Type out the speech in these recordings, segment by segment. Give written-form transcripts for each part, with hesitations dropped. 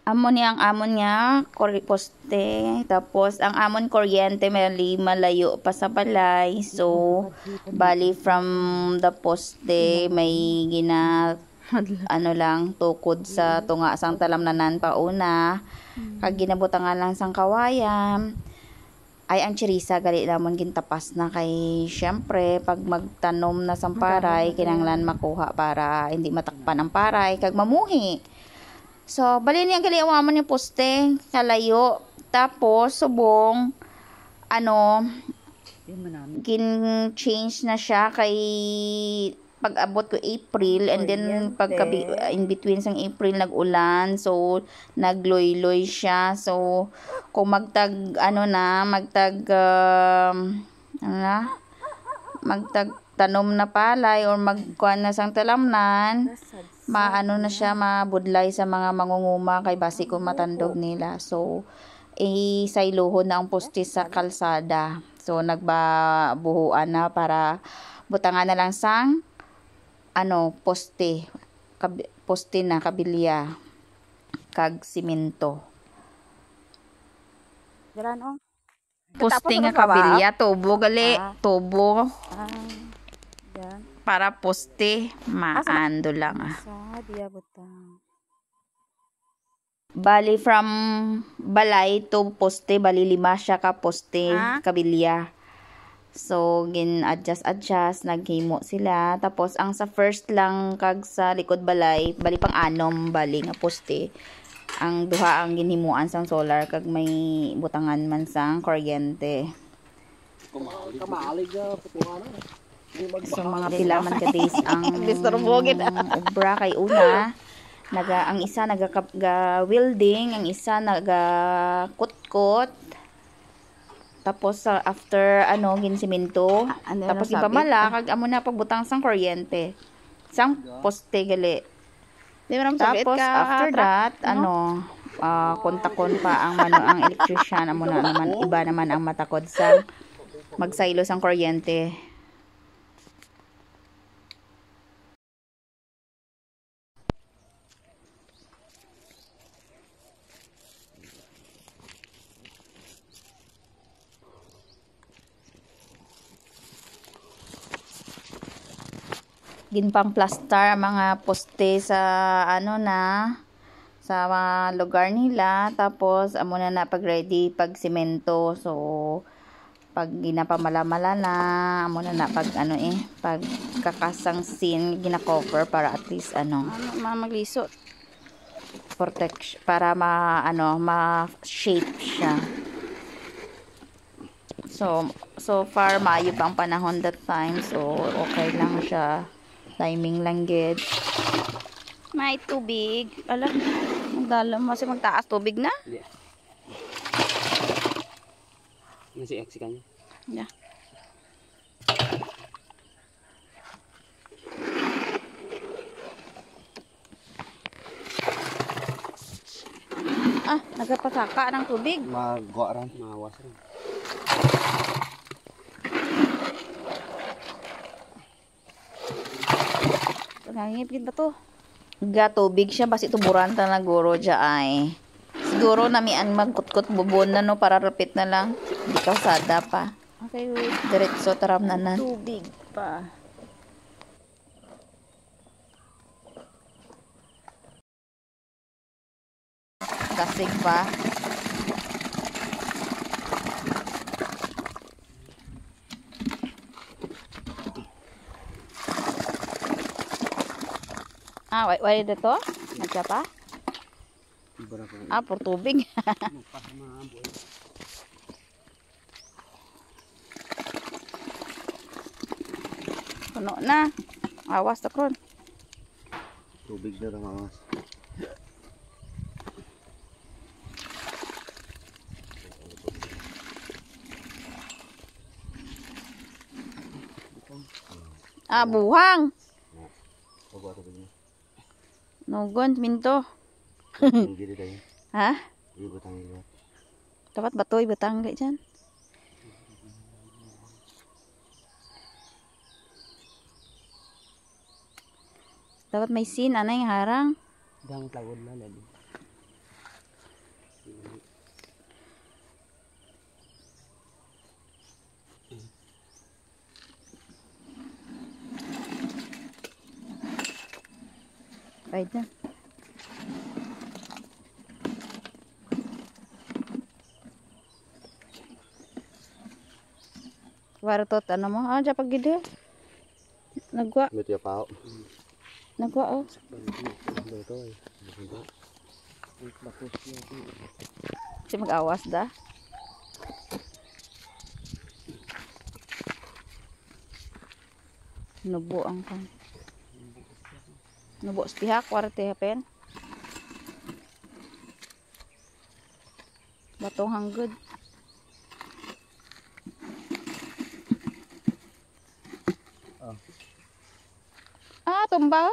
Amon niya ang amon niya, poste. Tapos, ang amon kuryente, malayo pa sa balay. So, bali from the poste, may ano lang, tukod sa tunga sang talamnanan pauna. Kag ginabutangan lang sang kawayan. Ay, ang chirisa, gali namon gintapas na kay, syempre, pag magtanom na sang paray, kinanglan makuha para hindi matakpan ang paray, kag mamuhi. So, bali niya gali awaman yung poste, kalayo. Tapos, subong, change na siya kay pag-abot ko April, and then in between sang April nag-ulan, so nagloy-loy siya. So kung magtag tanom na palay or magkuan na sang talamnan, maano na siya, mabudlay sa mga mangunguma kay basi kung matandog nila. So isaylohon na ang poste sa kalsada. So nagbabuhuan na para butangan na lang sang poste na kabilya kag simento. Poste nga kabilya, tubo gali, tubo. Para poste, maando lang. Bali from balay to poste, bali 5 siya ka poste kabilya. So, gin-adjust, naghimo sila. Tapos, ang sa first lang, kag sa likod balay, bali pang anom, bali nga poste. Ang duha ang ginhimuan sang solar, kag may butangan man sang kuryente. So, mga pilaman ka days ang obra kay una. Ang isa naga-welding, ang isa naga-kutkot. Tapos after ginsimento, tapos ipamala kag amo na pagbutang sang kuryente. Sang poste gali. Tapos after that, kontakon pa ang electrician, amo na naman iba naman ang matakod sa magsaylo sang kuryente. Ginpang plaster ang mga poste sa sa mga lugar nila. Tapos amo na pag ready pag semento. So pag ginapamala-mala na, amo na pag pag kakasang sin gina-cover para at least maglisot, protection para ma-shape siya. So far maayo pa ang panahon that time, so okay lang siya. Timing lang gid. May tubig. Ala, magdalam kasi magtaas tubig na. Yeah. Nasi kanya. Yeah. Nagpasaka ng tubig. Magawa ran, mawas ran. Nangingipin ba to? Tubig siya, basi tuburan ta na guro dya ay. Siguro namian magkutkot bubon na para rapit na lang. Hindi kausada pa. Okay, wait. Diretso taram na. Tubig pa. Kasig pa. Why dito? Magsa pa? Por tubig. Puno na. Awas takron. Tubig na lang awas. Buhang. Nugon, minto. Ha? Dapat batoy, batang gay dyan. Dapat may sin, anay harang. Dang tawad na lali. Bayad na. Wartot, ano mo? Ah, dyan pag-gide. Nagwa. Ito yung pao. Nagwa, oh. Ito eh. Kasi mag-awas da. Nubo ang kan. Nubo stihak, warte hapen. Batong hanggod. Ah, tumba.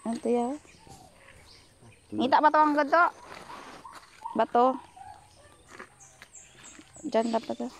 Ano to ya? Ngita ba to ang ganto? Bato. Diyan dapat to.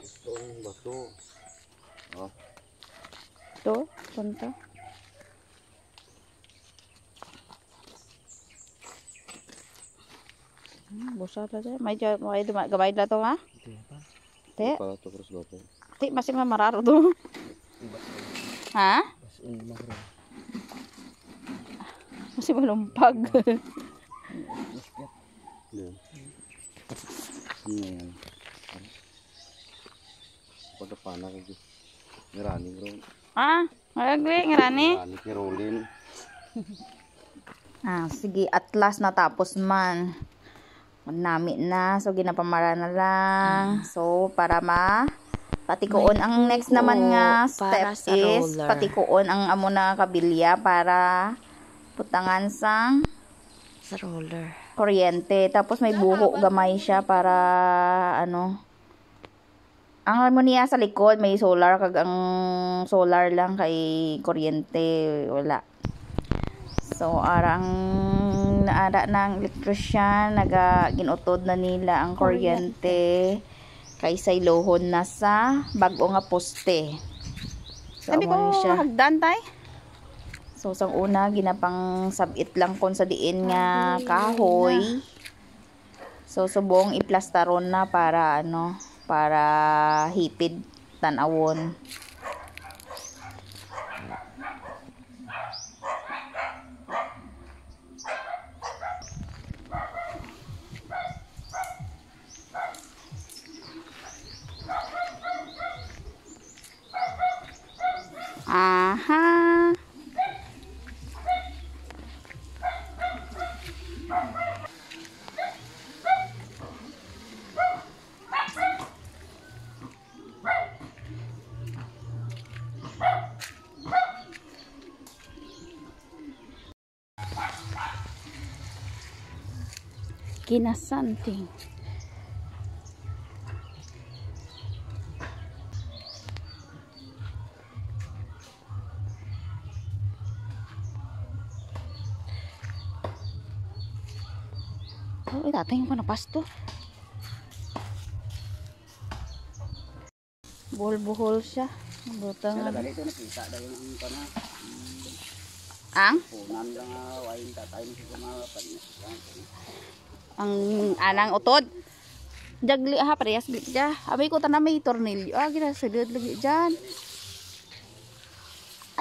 Itong bato. Oh. To, punta. Busa pa dyan. May gamay na to, ha? Te? Pala ito cross bato. Te, masih mararo to. Ha? Masih malumpag. Yan. Yan. Pagkapana ko. Nirani bro. Ah, magagwi, ngarani. Nirani kirolin. Ah, sige, at last natapos man. Nami na, so ginapamara na lang. So, para patikuon ang next naman nga step is patikuon ang amo na kabilya para putangan sa roller. kuryente. Tapos may buho gamay siya para ano. Ang amo niya sa likod may solar, kag ang solar lang kay kuryente wala. So arang naara ng electrician ginuotod na nila ang kuryente kaysa ilohon na sa bag-o nga poste. So, sabi ko hagdan tay. So sang una ginapang sabit lang kon sa diin nga kahoy. So subong iplastaron na para ano, para hipid tan-awon. Aha. Kinasanting. Oh, tatay ko na pasto. Buhol-buhol siya. Butang. Ang? Ang anang utod. Jagli ha parehas gid ja. Abi ko tanam may tornilyo. Ah, ginasulod lagi diyan.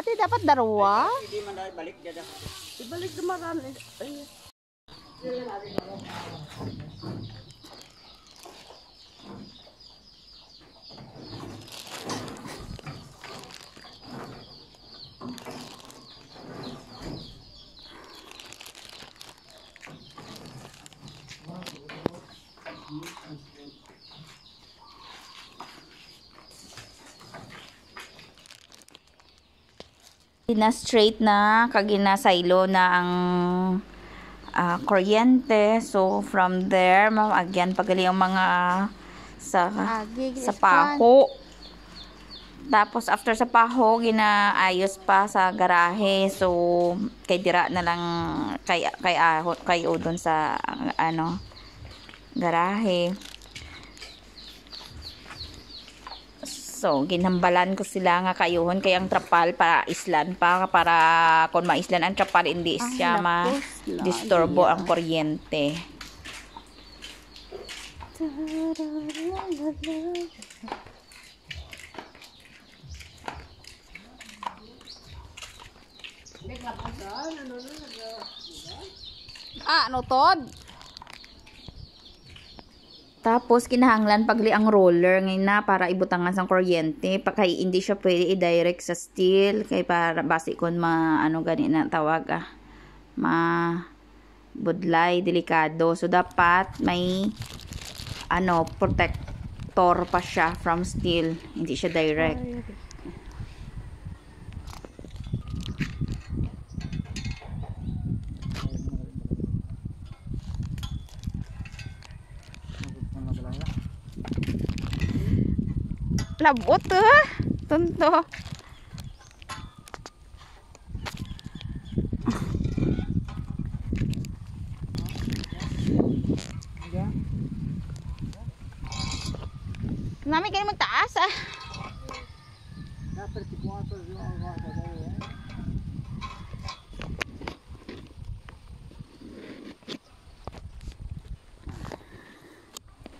Ate dapat darwa. Hindi man dahil balik dyan. Ibalik dumaran. Straight na kaginasaylo na ang kuryente. So from there maagyan pagali ang mga sa paho. Tapos after sa paho ginaayos pa sa garahe. So kay dira na lang kay udon sa ano garahe. So So, ginhambalan ko sila nga kayuhon kay ang trapal para islan pa para kung maislan ang trapal hindi siya ma-disturbo ang kuryente. Ano tod? Tapos kinahanglan pagli ang roller ngayon na para ibutangan sang kuryente pa kay hindi siya pwede i-direct sa steel kay para basi kon ano gani na tawag budlay delikado, so dapat may protector pa siya from steel, hindi siya direct. Labot tonto. Nami kayo magtaas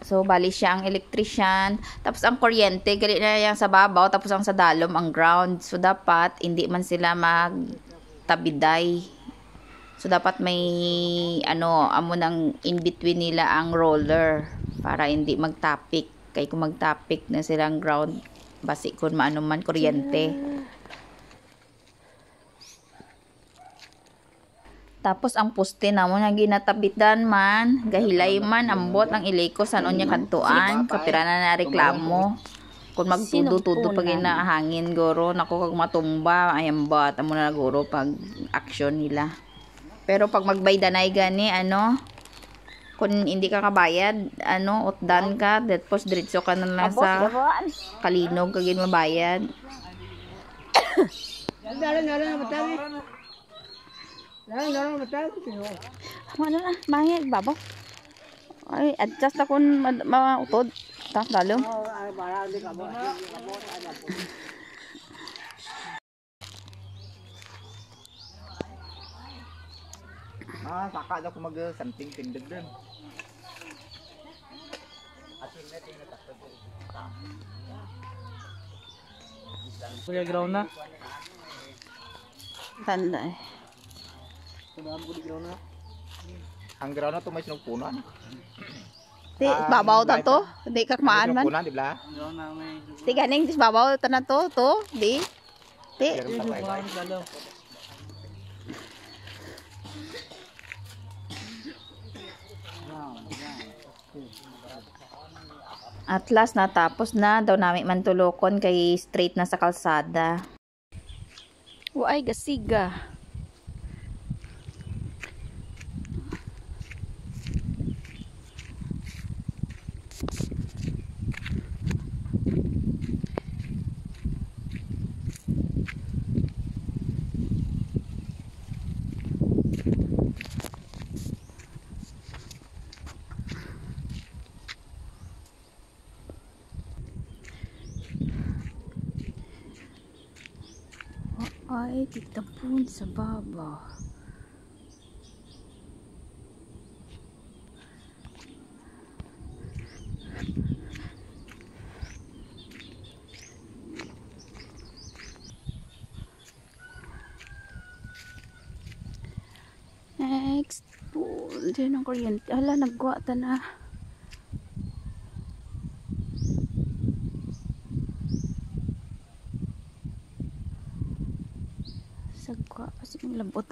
So, bali siya ang electrician. Tapos, ang kuryente, gali na yan sa babaw. Tapos, ang sa dalom, ang ground. So, dapat, hindi man sila magtabiday. So, dapat may, amo ng in-between nila ang roller. Para hindi magtapik. Kaya kung magtapik na silang ground, basi kung maano man kuryente. Tapos ang poste namo nga ginatabitan man, gahilay man ambot ang iliko sa nya kantuan, kapira na reklamo. Kung magtudo-tudo pag hangin goro, nako kag matumba, ayambat amo na goro pag action nila. Pero pag magbaydanay gani kung hindi ka kabayad, utdan ka, tapos diretso ka na lang sa Kalinog kagin mabayad. Ano na, mahal babaw. Ay, adjust ako mautod. Tak dalom. Saka daw ko mag-something tindag din. Kuya ground na. Tanda eh. Ang ground na to may sinugpunan. Di, babaw ta to. Di kakmaan man. Sinugpunan, di ba? Di ganing, dis babaw ta na to. Di. Di. At last natapos na daw namin mantulokon kay straight na sa kalsada. Waay gasiga. Ay, titapon sa baba. Next, pull din ang kuryente. Hala, nagwa ta na. Sagwa kasi yung labot